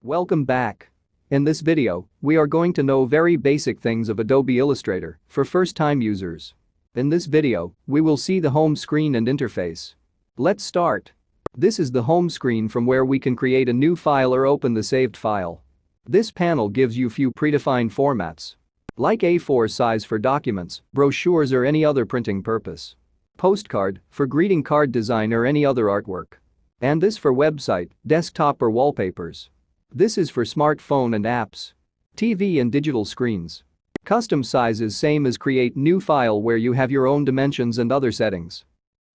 Welcome back. In this video, we are going to know very basic things of Adobe Illustrator for first-time users. In this video, we will see the home screen and interface. Let's start. This is the home screen from where we can create a new file or open the saved file. This panel gives you few predefined formats, like A4 size for documents, brochures or any other printing purpose, postcard for greeting card design or any other artwork, and this for website, desktop or wallpapers. This is for smartphone and apps, TV and digital screens. Custom size is same as create new file where you have your own dimensions and other settings.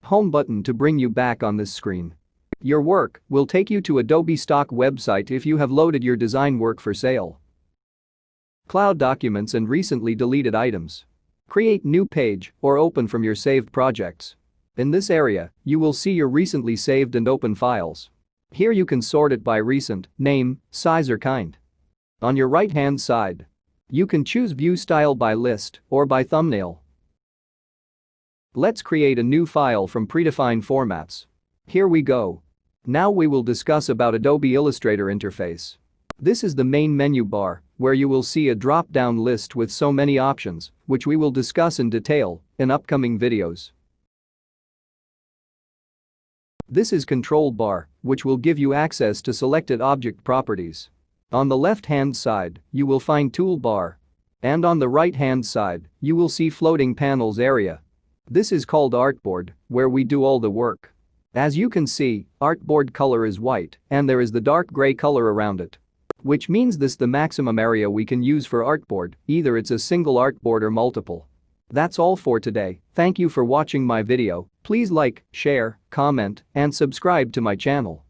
Home button to bring you back on this screen. Your work will take you to Adobe stock website if you have loaded your design work for sale. Cloud documents and recently deleted items. Create new page or open from your saved projects. In this area, you will see your recently saved and open files. Here you can sort it by recent, name, size or kind. On your right-hand side, you can choose view style by list or by thumbnail. Let's create a new file from predefined formats. Here we go. Now we will discuss about Adobe Illustrator interface. This is the main menu bar, where you will see a drop-down list with so many options, which we will discuss in detail in upcoming videos. This is control bar, which will give you access to selected object properties. On the left-hand side, you will find toolbar. And on the right-hand side, you will see floating panels area. This is called Artboard, where we do all the work. As you can see, Artboard color is white and there is the dark gray color around it, which means this the maximum area we can use for Artboard, either it's a single artboard or multiple. That's all for today. Thank you for watching my video. Please like, share, comment, and subscribe to my channel.